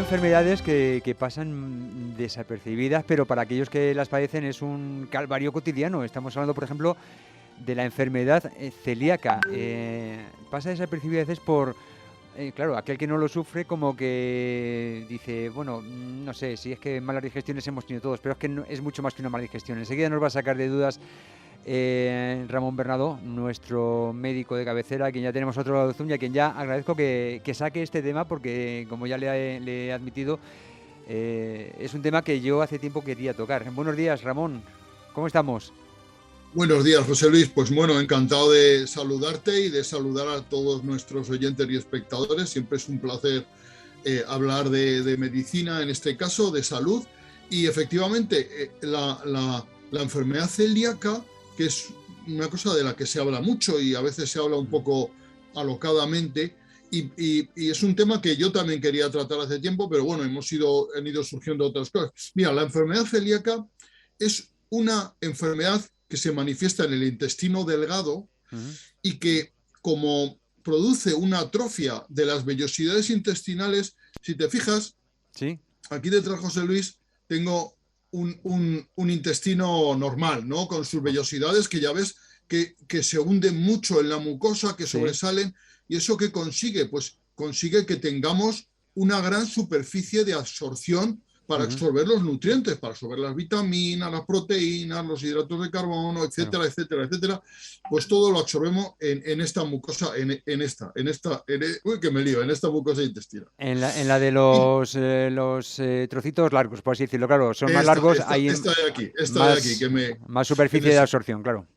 enfermedades que pasan desapercibidas, pero para aquellos que las padecen es un calvario cotidiano. Estamos hablando, por ejemplo, de la enfermedad celíaca. Pasa desapercibida a veces por, claro, aquel que no lo sufre como que dice, bueno, no sé, si es que malas digestiones hemos tenido todos, pero es que es mucho más que una mala digestión. Enseguida nos va a sacar de dudas Ramón Bernadó, nuestro médico de cabecera, a quien ya tenemos otro lado de Zoom y a quien ya agradezco que saque este tema porque, como ya le he admitido, es un tema que yo hace tiempo quería tocar. Buenos días, Ramón. ¿Cómo estamos? Buenos días, José Luis. Pues bueno, encantado de saludarte y de saludar a todos nuestros oyentes y espectadores. Siempre es un placer hablar de medicina, en este caso, de salud. Y efectivamente, la enfermedad celíaca, que es una cosa de la que se habla mucho y a veces se habla un poco alocadamente, y es un tema que yo también quería tratar hace tiempo, pero bueno, han ido surgiendo otras cosas. Mira, la enfermedad celíaca es una enfermedad que se manifiesta en el intestino delgado Uh-huh. y que, como produce una atrofia de las vellosidades intestinales, si te fijas, Sí, aquí detrás, José Luis, tengo un intestino normal, ¿no? Con sus vellosidades que ya ves que se hunden mucho en la mucosa, que sí. sobresalen. ¿Y eso qué consigue? Pues consigue que tengamos una gran superficie de absorción para Uh-huh. absorber los nutrientes, para absorber las vitaminas, las proteínas, los hidratos de carbono, Claro. etcétera, etcétera, etcétera. Pues todo lo absorbemos en esta mucosa, uy, que me lío, en esta mucosa intestinal. En la de Y los trocitos largos, por así decirlo, claro, son más largos, hay esta de aquí, más, más que superficie me de absorción, claro.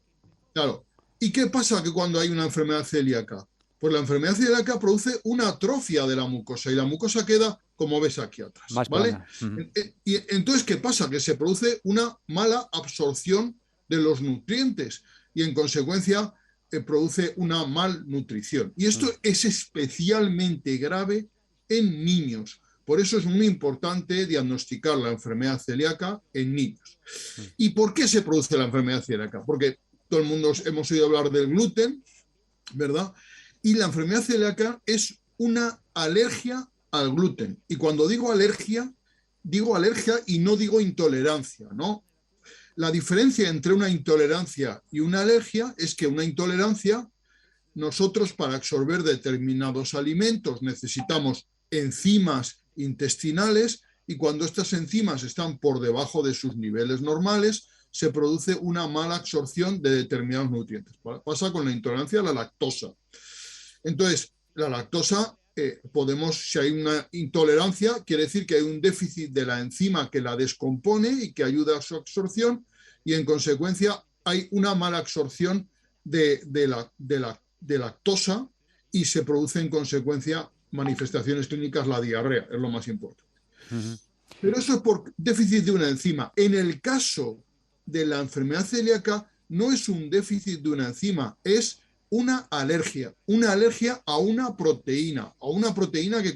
claro. ¿Y qué pasa que cuando hay una enfermedad celíaca? Pues la enfermedad celíaca produce una atrofia de la mucosa y la mucosa queda como ves aquí atrás, Más ¿vale? plana. Uh-huh. Y entonces, ¿qué pasa? Que se produce una mala absorción de los nutrientes y en consecuencia produce una malnutrición. Y esto Uh-huh. es especialmente grave en niños. Por eso es muy importante diagnosticar la enfermedad celíaca en niños. ¿Y por qué se produce la enfermedad celíaca? Porque todo el mundo hemos oído hablar del gluten, ¿verdad? Y la enfermedad celíaca es una alergia al gluten. Y cuando digo alergia y no digo intolerancia, ¿no? La diferencia entre una intolerancia y una alergia es que una intolerancia, nosotros para absorber determinados alimentos necesitamos enzimas intestinales y cuando estas enzimas están por debajo de sus niveles normales, se produce una mala absorción de determinados nutrientes. Pasa con la intolerancia a la lactosa. Entonces, la lactosa, si hay una intolerancia, quiere decir que hay un déficit de la enzima que la descompone y que ayuda a su absorción y en consecuencia hay una mala absorción de lactosa y se produce en consecuencia manifestaciones clínicas, la diarrea, es lo más importante. Uh-huh. Pero eso es por déficit de una enzima. En el caso de la enfermedad celíaca, no es un déficit de una enzima, es una alergia a una proteína que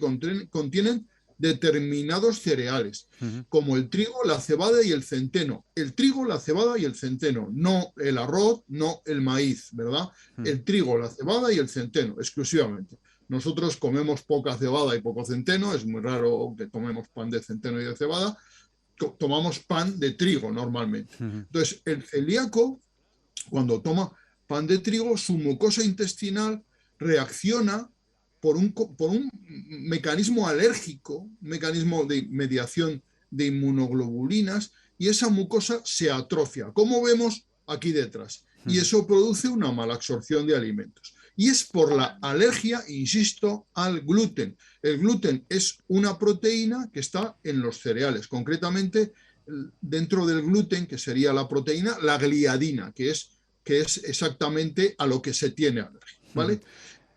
contienen determinados cereales, Uh-huh. como el trigo, la cebada y el centeno. El trigo, la cebada y el centeno, no el arroz, no el maíz, ¿verdad? Uh-huh. El trigo, la cebada y el centeno, exclusivamente. Nosotros comemos poca cebada y poco centeno, es muy raro que tomemos pan de centeno y de cebada, tomamos pan de trigo normalmente. Uh-huh. Entonces, el celíaco, cuando toma pan de trigo, su mucosa intestinal reacciona por un mecanismo alérgico, un mecanismo de mediación de inmunoglobulinas, y esa mucosa se atrofia, como vemos aquí detrás. Y Uh-huh. eso produce una mala absorción de alimentos. Y es por la alergia, insisto, al gluten. El gluten es una proteína que está en los cereales, concretamente dentro del gluten, que sería la proteína, la gliadina, que es exactamente a lo que se tiene alergia, Uh-huh. ¿vale?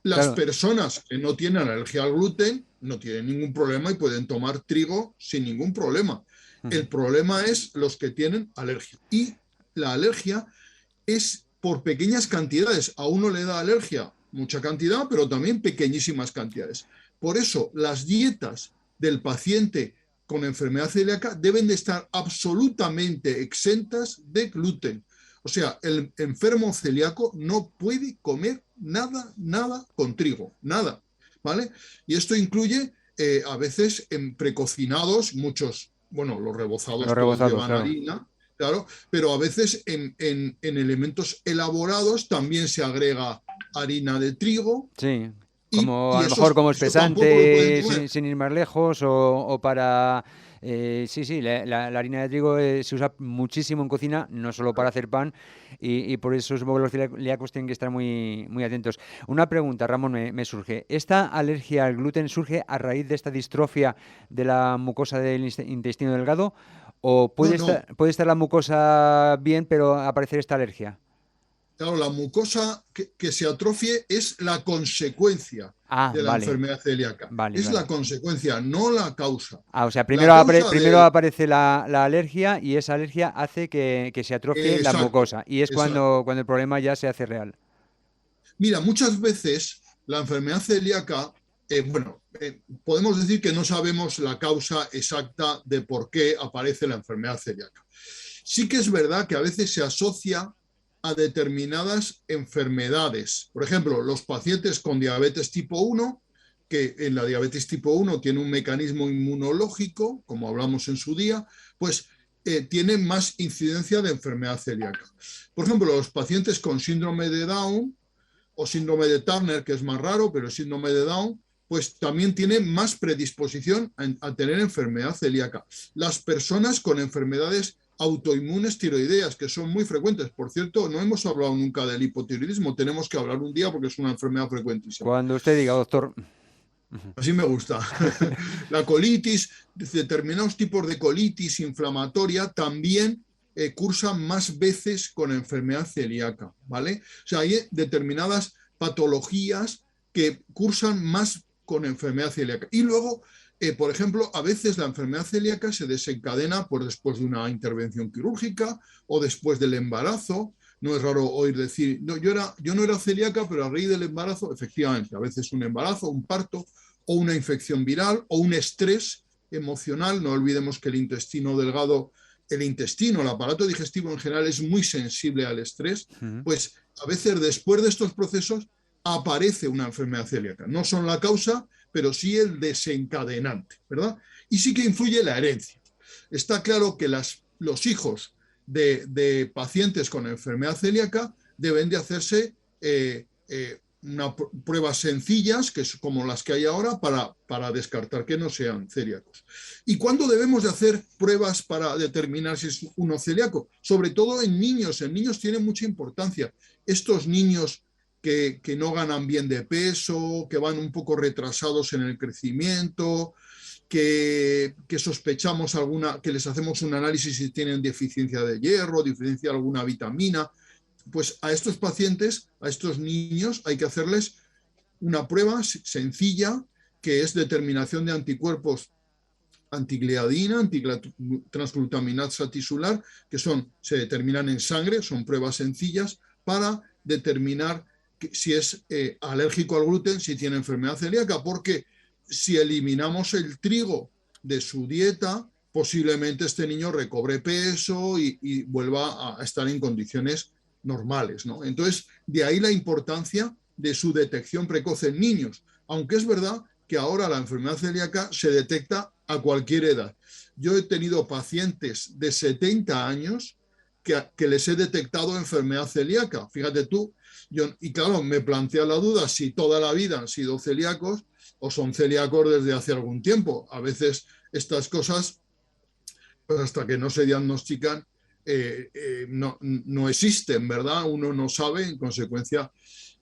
Las Claro. personas que no tienen alergia al gluten no tienen ningún problema y pueden tomar trigo sin ningún problema. Uh-huh. El problema es los que tienen alergia. Y la alergia es por pequeñas cantidades. A uno le da alergia mucha cantidad, pero también pequeñísimas cantidades. Por eso, las dietas del paciente con enfermedad celíaca deben de estar absolutamente exentas de gluten. O sea, el enfermo celíaco no puede comer nada con trigo, nada, ¿vale? Y esto incluye a veces en precocinados, muchos, bueno, los rebozados Los todos rebozados, llevan claro. harina, claro, pero a veces en elementos elaborados también se agrega harina de trigo Sí, como a y lo mejor como eso tampoco lo pueden espesante, comer. sin ir más lejos, o para... sí, sí, la harina de trigo se usa muchísimo en cocina, no solo para hacer pan, y por eso supongo que los celíacos tienen que estar muy, muy atentos. Una pregunta, Ramón, me surge. ¿Esta alergia al gluten surge a raíz de esta distrofia de la mucosa del intestino delgado? ¿O No, no, puede estar la mucosa bien, pero aparecer esta alergia? claro, la mucosa que se atrofie es la consecuencia Ah, de la vale, enfermedad celíaca. vale, Es la vale. consecuencia, no la causa. Ah, o sea, La causa primero del... aparece la alergia y esa alergia hace que se atrofie la Exacto, mucosa y es exacto. cuando el problema ya se hace real. Mira, muchas veces la enfermedad celíaca, podemos decir que no sabemos la causa exacta de por qué aparece la enfermedad celíaca. Sí que es verdad que a veces se asocia a determinadas enfermedades. Por ejemplo, los pacientes con diabetes tipo 1, que en la diabetes tipo 1 tiene un mecanismo inmunológico, como hablamos en su día, pues tienen más incidencia de enfermedad celíaca. Por ejemplo, los pacientes con síndrome de Down o síndrome de Turner, que es más raro, pero el síndrome de Down, pues también tiene más predisposición a tener enfermedad celíaca. Las personas con enfermedades autoinmunes tiroideas, que son muy frecuentes. Por cierto, no hemos hablado nunca del hipotiroidismo, tenemos que hablar un día porque es una enfermedad frecuentísima. Cuando usted diga, doctor. Así me gusta. La colitis, determinados tipos de colitis inflamatoria también cursan más veces con enfermedad celíaca, ¿vale? O sea, hay determinadas patologías que cursan más con enfermedad celíaca. Y luego, por ejemplo, a veces la enfermedad celíaca se desencadena por después de una intervención quirúrgica o después del embarazo. No es raro oír decir, no, yo no era celíaca, pero a raíz del embarazo, efectivamente, a veces un embarazo, un parto, o una infección viral, o un estrés emocional. No olvidemos que el intestino delgado, el intestino, el aparato digestivo en general es muy sensible al estrés, Ujú. pues a veces después de estos procesos aparece una enfermedad celíaca. No son la causa, pero sí el desencadenante, ¿verdad? Y sí que influye la herencia. Está claro que los hijos de pacientes con enfermedad celíaca deben de hacerse pruebas sencillas, que es como las que hay ahora, para descartar que no sean celíacos. ¿Y cuándo debemos de hacer pruebas para determinar si es uno celíaco? Sobre todo en niños. En niños tiene mucha importancia. Estos niños que no ganan bien de peso, que van un poco retrasados en el crecimiento, que sospechamos que les hacemos un análisis si tienen deficiencia de hierro, deficiencia de alguna vitamina, pues a estos pacientes, a estos niños, hay que hacerles una prueba sencilla que es determinación de anticuerpos antigliadina, antitransglutaminasa tisular, que se determinan en sangre, son pruebas sencillas para determinar si es alérgico al gluten, si tiene enfermedad celíaca, porque si eliminamos el trigo de su dieta, posiblemente este niño recobre peso y vuelva a estar en condiciones normales, ¿no? Entonces, de ahí la importancia de su detección precoz en niños, aunque es verdad que ahora la enfermedad celíaca se detecta a cualquier edad. Yo he tenido pacientes de 70 años que les he detectado enfermedad celíaca, fíjate tú, y claro, me plantea la duda si toda la vida han sido celíacos o son celíacos desde hace algún tiempo. A veces estas cosas, pues hasta que no se diagnostican, no existen, ¿verdad? Uno no sabe, en consecuencia.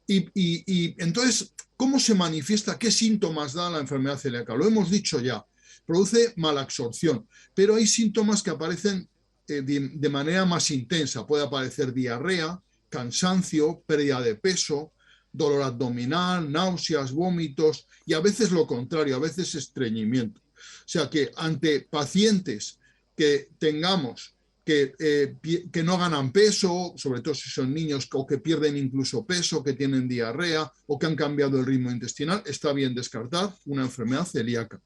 Y entonces, ¿cómo se manifiesta? ¿Qué síntomas da la enfermedad celíaca? Lo hemos dicho ya, produce malabsorción, pero hay síntomas que aparecen de manera más intensa. Puede aparecer diarrea, cansancio, pérdida de peso, dolor abdominal, náuseas, vómitos y a veces lo contrario, a veces estreñimiento. O sea que ante pacientes que tengamos que no ganan peso, sobre todo si son niños, o que pierden incluso peso, que tienen diarrea o que han cambiado el ritmo intestinal, está bien descartar una enfermedad celíaca.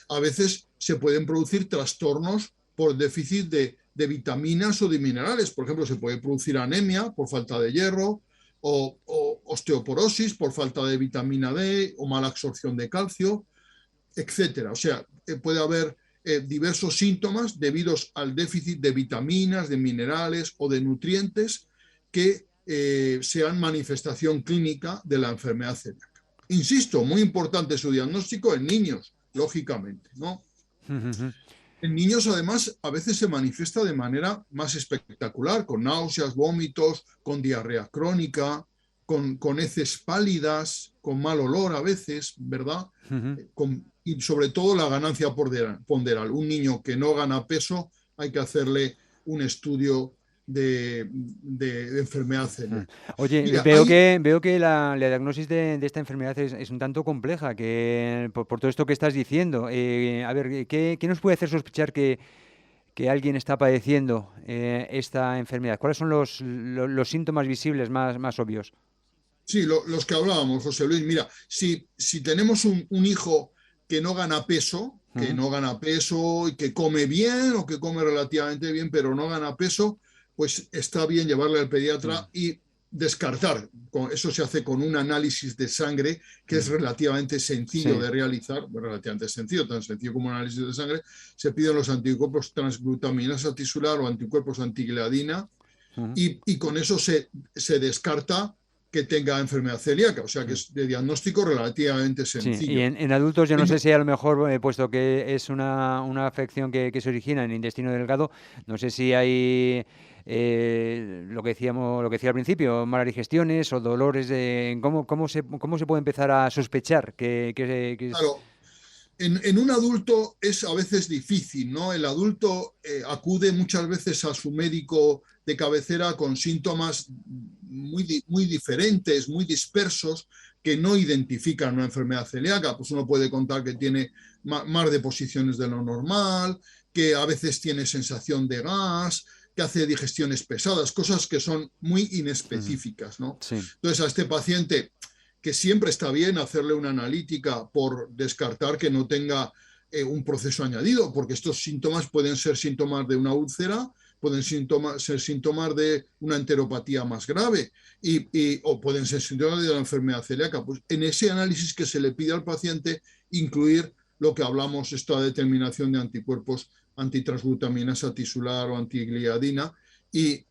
A veces se pueden producir trastornos por déficit de vitaminas o de minerales. Por ejemplo, se puede producir anemia por falta de hierro o osteoporosis por falta de vitamina D o mala absorción de calcio. etcétera. O sea, puede haber diversos síntomas debidos al déficit de vitaminas, de minerales o de nutrientes que sean manifestación clínica de la enfermedad celíaca. Insisto, muy importante su diagnóstico en niños, lógicamente, ¿no? En niños, además, a veces se manifiesta de manera más espectacular, con náuseas, vómitos, con diarrea crónica, con heces pálidas, con mal olor a veces, ¿verdad? Y sobre todo la ganancia ponderal. Un niño que no gana peso, hay que hacerle un estudio de enfermedad celíaca. Oye, Mira, veo que la diagnosis de esta enfermedad es un tanto compleja, que por todo esto que estás diciendo. A ver, ¿qué nos puede hacer sospechar que alguien está padeciendo esta enfermedad? ¿Cuáles son los síntomas visibles más obvios? sí, los que hablábamos, José Luis. Mira, si tenemos un hijo que no gana peso, y que come bien o que come relativamente bien, pero no gana peso, pues está bien llevarle al pediatra y descartar. Eso se hace con un análisis de sangre que es relativamente sencillo Sí. de realizar, relativamente sencillo, tan sencillo como un análisis de sangre. Se piden los anticuerpos transglutaminasa tisular o anticuerpos antigliadina y con eso se descarta que tenga enfermedad celíaca, o sea que es de diagnóstico relativamente Sí, y sencillo. en adultos yo no sé si a lo mejor, puesto que es una afección que se origina en el intestino delgado, no sé si hay lo que decíamos, lo que decía al principio, malas digestiones o dolores de cómo se puede empezar a sospechar que es. Claro, en un adulto es a veces difícil, ¿no? El adulto acude muchas veces a su médico de cabecera con síntomas muy diferentes, muy dispersos, que no identifican una enfermedad celíaca. Pues uno puede contar que tiene más deposiciones de lo normal, que a veces tiene sensación de gas, que hace digestiones pesadas, cosas que son muy inespecíficas, ¿no? Sí. Entonces a este paciente, que siempre está bien hacerle una analítica por descartar que no tenga un proceso añadido, porque estos síntomas pueden ser síntomas de una úlcera, pueden ser síntomas de una enteropatía más grave o pueden ser síntomas de la enfermedad celíaca. Pues en ese análisis que se le pide al paciente, incluir lo que hablamos, esta determinación de anticuerpos antitransglutaminasa tisular o antigliadina, y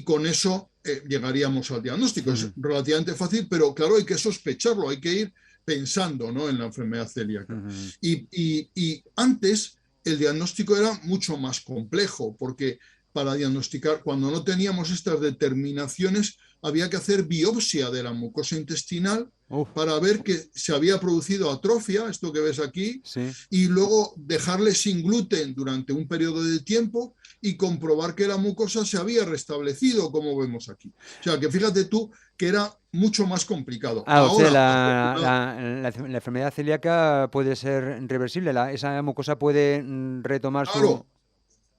con eso llegaríamos al diagnóstico. Es relativamente fácil, pero claro, hay que sospecharlo, hay que ir pensando, ¿no?, en la enfermedad celíaca. Y antes el diagnóstico era mucho más complejo, porque para diagnosticar, cuando no teníamos estas determinaciones, había que hacer biopsia de la mucosa intestinal para ver que se había producido atrofia, esto que ves aquí, Sí. y luego dejarle sin gluten durante un periodo de tiempo y comprobar que la mucosa se había restablecido, como vemos aquí. O sea, que fíjate tú que era mucho más complicado. O sea, Ahora, la enfermedad celíaca puede ser reversible, esa mucosa puede retomar su. claro,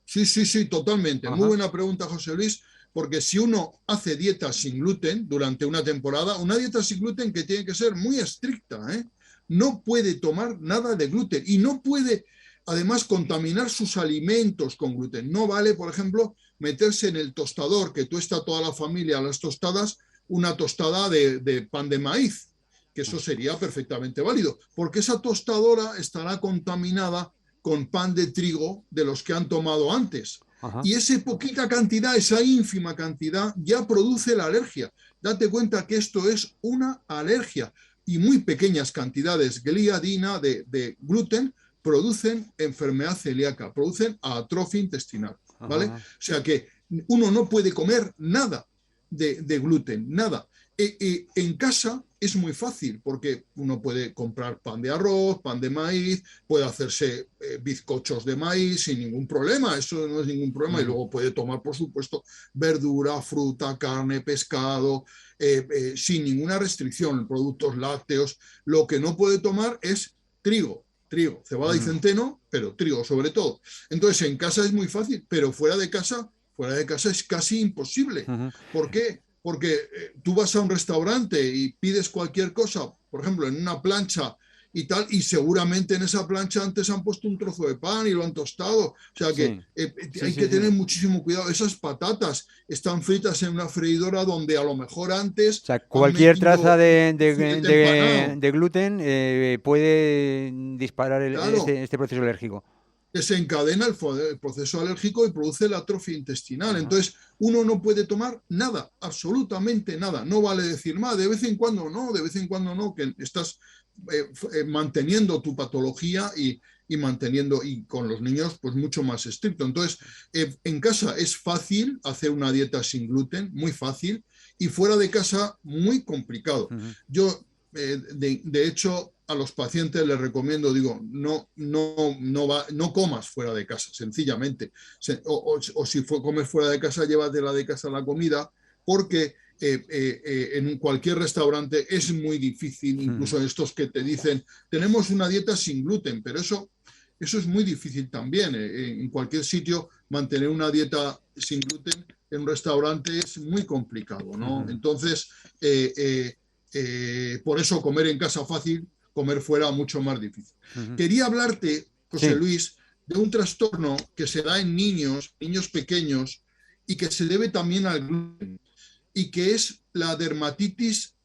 sí, totalmente. Muy Ajá. buena pregunta, José Luis, porque si uno hace dieta sin gluten durante una temporada, una dieta sin gluten que tiene que ser muy estricta, ¿eh? No puede tomar nada de gluten y no puede, además, contaminar sus alimentos con gluten. No vale, por ejemplo, meterse en el tostador, que tuesta toda la familia a las tostadas, una tostada de pan de maíz, que eso sería perfectamente válido, porque esa tostadora estará contaminada con pan de trigo de los que han tomado antes. Ajá. Y esa poquita cantidad, esa ínfima cantidad, ya produce la alergia. Date cuenta que esto es una alergia. Y muy pequeñas cantidades gliadina de gluten producen enfermedad celíaca, producen atrofia intestinal, ¿vale? O Ajá. sea que uno no puede comer nada de gluten, nada. En casa es muy fácil porque uno puede comprar pan de arroz, pan de maíz, puede hacerse bizcochos de maíz sin ningún problema, eso no es ningún problema. Y luego puede tomar, por supuesto, verdura, fruta, carne, pescado, sin ninguna restricción, productos lácteos. Lo que no puede tomar es trigo, cebada y centeno, pero trigo sobre todo. Entonces en casa es muy fácil, pero fuera de casa es casi imposible. ¿Por qué? Porque tú vas a un restaurante y pides cualquier cosa, por ejemplo, en una plancha, y tal, y seguramente en esa plancha antes han puesto un trozo de pan y lo han tostado. O sea que hay que tener muchísimo cuidado. Esas patatas están fritas en una freidora donde a lo mejor antes O sea, han cualquier traza metido un filete empanado. de gluten puede disparar Claro, este proceso alérgico. desencadena el proceso alérgico y produce la atrofia intestinal. Ajá. Entonces, uno no puede tomar nada, absolutamente nada. No vale decir más, de vez en cuando no, de vez en cuando no, que estás manteniendo tu patología y manteniendo, y con los niños, pues mucho más estricto. Entonces, en casa es fácil hacer una dieta sin gluten, muy fácil, y fuera de casa, muy complicado. Ujú. Yo, de hecho, a los pacientes les recomiendo, digo, no comas fuera de casa, sencillamente. O si comes fuera de casa, llévatela de casa la comida, porque en cualquier restaurante es muy difícil, Ujú. incluso estos que te dicen, tenemos una dieta sin gluten, pero eso es muy difícil también. En cualquier sitio, mantener una dieta sin gluten en un restaurante es muy complicado, ¿no? Ujú. Entonces, por eso comer en casa fácil, comer fuera mucho más difícil. Ujú. Quería hablarte, José Sí. Luis, de un trastorno que se da en niños pequeños, y que se debe también al gluten, y que es la dermatitis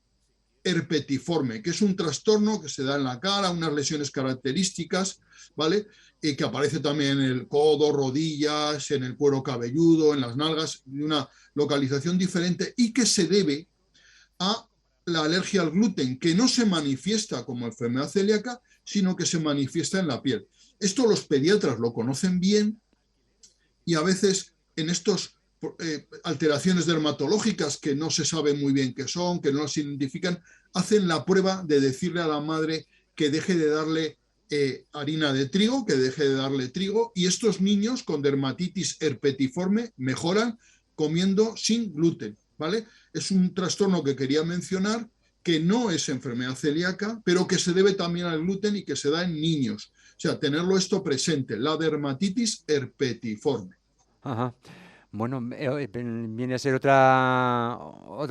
herpetiforme, que es un trastorno que se da en la cara, unas lesiones características, ¿vale? Y que aparece también en el codo, rodillas, en el cuero cabelludo, en las nalgas, de una localización diferente, y que se debe a la alergia al gluten, que no se manifiesta como enfermedad celíaca, sino que se manifiesta en la piel. Esto los pediatras lo conocen bien, y a veces en estos alteraciones dermatológicas que no se sabe muy bien qué son, que no las identifican, hacen la prueba de decirle a la madre que deje de darle harina de trigo, que deje de darle trigo, y estos niños con dermatitis herpetiforme mejoran comiendo sin gluten, ¿vale? Es un trastorno que quería mencionar, que no es enfermedad celíaca, pero que se debe también al gluten y que se da en niños. O sea, tenerlo esto presente, la dermatitis herpetiforme. Ajá. Bueno, viene a ser otra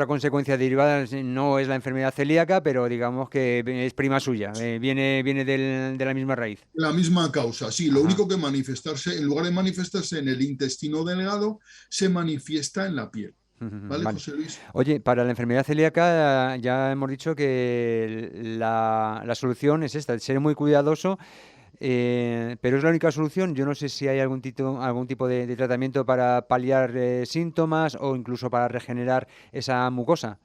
consecuencia derivada, no es la enfermedad celíaca, pero digamos que es prima suya, viene de la misma raíz. La misma causa, sí, lo Ajá. único que manifestarse, en lugar de manifestarse en el intestino delgado, se manifiesta en la piel. ¿Vale, Vale. José Luis? Oye, para la enfermedad celíaca ya hemos dicho que la solución es esta, ser muy cuidadoso, pero es la única solución. Yo no sé si hay algún tipo de tratamiento para paliar síntomas o incluso para regenerar esa mucosa.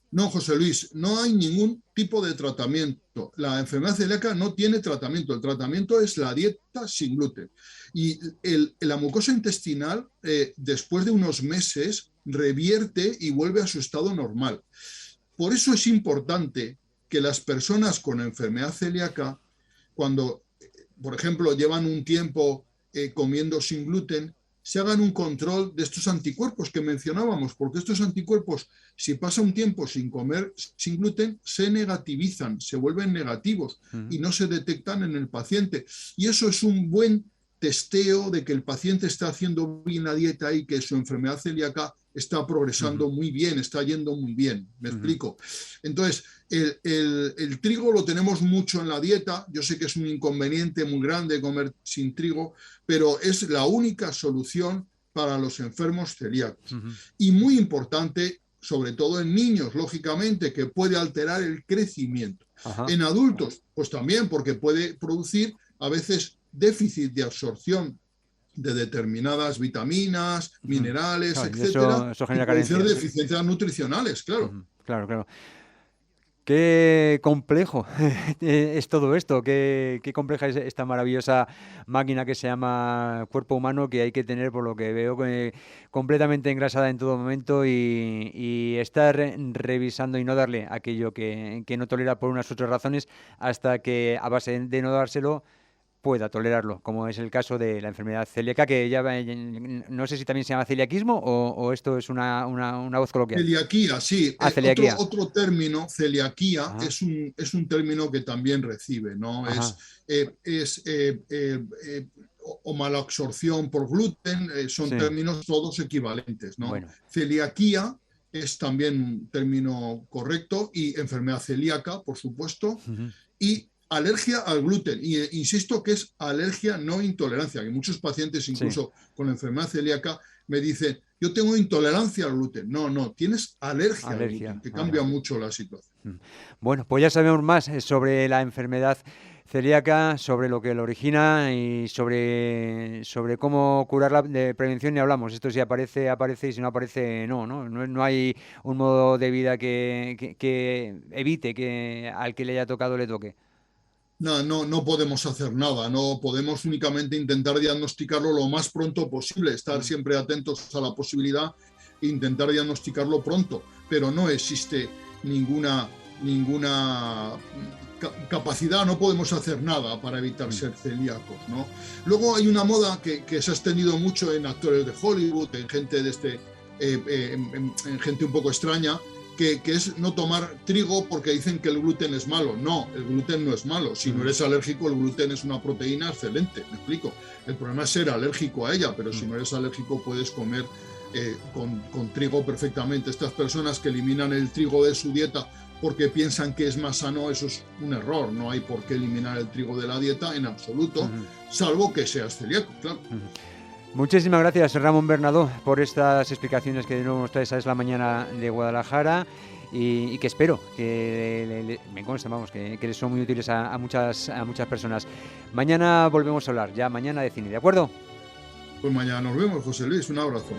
No, José Luis, no hay ningún tipo de tratamiento. La enfermedad celíaca no tiene tratamiento. El tratamiento es la dieta sin gluten. Y la mucosa intestinal, después de unos meses, revierte y vuelve a su estado normal. Por eso es importante que las personas con enfermedad celíaca, cuando, por ejemplo, llevan un tiempo comiendo sin gluten, se hagan un control de estos anticuerpos que mencionábamos, porque estos anticuerpos, si pasa un tiempo sin comer sin gluten, se negativizan, se vuelven negativos Ujú. y no se detectan en el paciente. Y eso es un buen testeo de que el paciente está haciendo bien la dieta y que su enfermedad celíaca está Ujú. progresando muy bien, está yendo muy bien. ¿Me Ujú. explico? Entonces, el trigo lo tenemos mucho en la dieta. Yo sé que es un inconveniente muy grande comer sin trigo, pero es la única solución para los enfermos celíacos. Ujú. Y muy importante, sobre todo en niños, lógicamente, que puede alterar el crecimiento. Ajá. En adultos, pues también, porque puede producir a veces déficit de absorción de determinadas vitaminas, Ujú. minerales, Claro, y etcétera, eso y genera producir carencias. deficiencias nutricionales, claro. Ujú. Claro, claro. Qué complejo es todo esto, qué compleja es esta maravillosa máquina que se llama cuerpo humano, que hay que tener, por lo que veo, completamente engrasada en todo momento y estar revisando y no darle aquello que no tolera por unas u otras razones hasta que a base de no dárselo pueda tolerarlo, como es el caso de la enfermedad celíaca, que ya no sé si también se llama celiaquismo o esto es una voz coloquial. Celiaquía, sí. Ah, celiaquía. Otro término, celiaquía, Ajá, es un término que también recibe, ¿no? ajá. Es o mala absorción por gluten, son Sí, términos todos equivalentes, ¿no? bueno. Celiaquía es también un término correcto, y enfermedad celíaca, por supuesto, Ujú. y alergia al gluten. Y insisto que es alergia, no intolerancia, que muchos pacientes, incluso con la enfermedad celíaca, me dicen, yo tengo intolerancia al gluten. No, tienes alergia al gluten, que cambia mucho la situación. Bueno, pues ya sabemos más sobre la enfermedad celíaca, sobre lo que lo origina y sobre cómo curarla. De prevención ni hablamos. Esto si aparece, aparece, y si no aparece, no hay un modo de vida que evite al que le haya tocado le toque. No podemos hacer nada, no podemos únicamente intentar diagnosticarlo lo más pronto posible, estar siempre atentos a la posibilidad e intentar diagnosticarlo pronto, pero no existe ninguna capacidad, no podemos hacer nada para evitar ser celíacos, ¿no? Luego hay una moda que se ha extendido mucho en actores de Hollywood, en gente en gente un poco extraña, que es no tomar trigo porque dicen que el gluten es malo. No, el gluten no es malo. Si no eres alérgico, el gluten es una proteína excelente, me explico. El problema es ser alérgico a ella, pero si no eres alérgico puedes comer con trigo perfectamente. Estas personas que eliminan el trigo de su dieta porque piensan que es más sano, eso es un error. No hay por qué eliminar el trigo de la dieta en absoluto, salvo que seas celíaco, claro. Muchísimas gracias, Ramón Bernadó, por estas explicaciones que de nuevo nos traes a Es la Mañana de Guadalajara y que espero que me consta, vamos, que les son muy útiles a muchas personas. Mañana volvemos a hablar, ya mañana de cine, ¿de acuerdo? Pues mañana nos vemos, José Luis, un abrazo.